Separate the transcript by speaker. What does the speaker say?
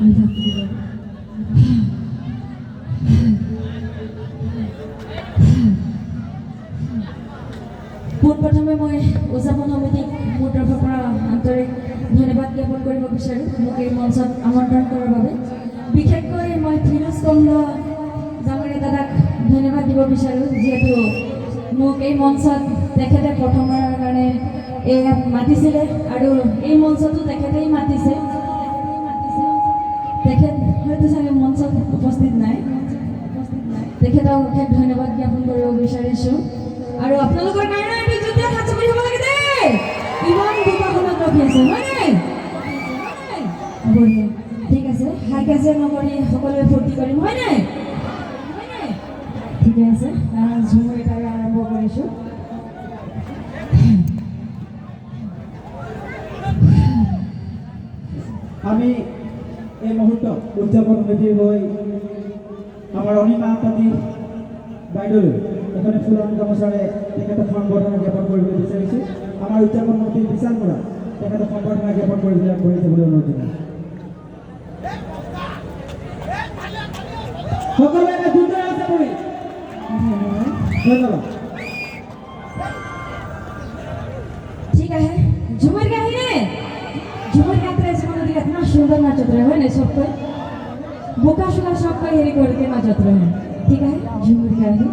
Speaker 1: পোনপ্ৰথমে মই উদযাপন সমিতিক মোৰ তৰফৰ পৰা আন্তৰিক ধন্যবাদ জ্ঞাপন কৰিব বিচাৰোঁ মোক এই মঞ্চত আমন্ত্ৰণ কৰাৰ বাবে। বিশেষকৈ মই ফিৰোজ কমল ডাঙৰীয়া দাদাক ধন্যবাদ দিব বিচাৰোঁ, যিহেতু মোক এই মঞ্চত তেখেতে প্ৰথমবাৰৰ কাৰণে মাতিছিলে আৰু এই মঞ্চতো তেখেতেই মাতিছে। তেখেত হয়তো চাগে মঞ্চত উপস্থিত নাই, তেখেতক অশেষ ধন্যবাদ জ্ঞাপন কৰিব বিচাৰিছোঁ। আৰু আপোনালোকৰ কাৰণে এটি যুদ্ধ সাজু কৰিব লাগে দেই, ইমান বোকাখনত ৰখি আছে হয়নে? বঢ়িয়া, ঠিক আছে, হাই কাজিয়া নকৰি সকলোৱে ফূৰ্তি কৰিম হয়নে? ঠিকে আছে, ঝুমুৰ এটাৰে আৰম্ভ কৰিছোঁ।
Speaker 2: আমি এই মুহূৰ্ত উদযাপন সমিতিৰ হৈ আমাৰ অনিমা পাতি বাইদেউলৈ এখনে ফুলনি গামোচাৰে তেখেতক সম্বৰ্ধনা জ্ঞাপন কৰিবলৈ বিচাৰিছোঁ। আমাৰ উদযাপন সমিতিৰ বিশাল বৰা তেখেতক সম্বৰ্ধনা জ্ঞাপন কৰিবলৈ যাবলৈ অনুৰোধ জনাইছোঁ। সকলোৱে এটা সুন্দৰ আছে কৰি ধন্যবাদ।
Speaker 1: ठीक है, झूमर का ही ने झूमर का तरह से मतलब इतना सुंदर नाचत रहे है ना सब कोई बोका शुला सब कोई हेरी करके नाचत रहे। ठीक है, झूमर का ही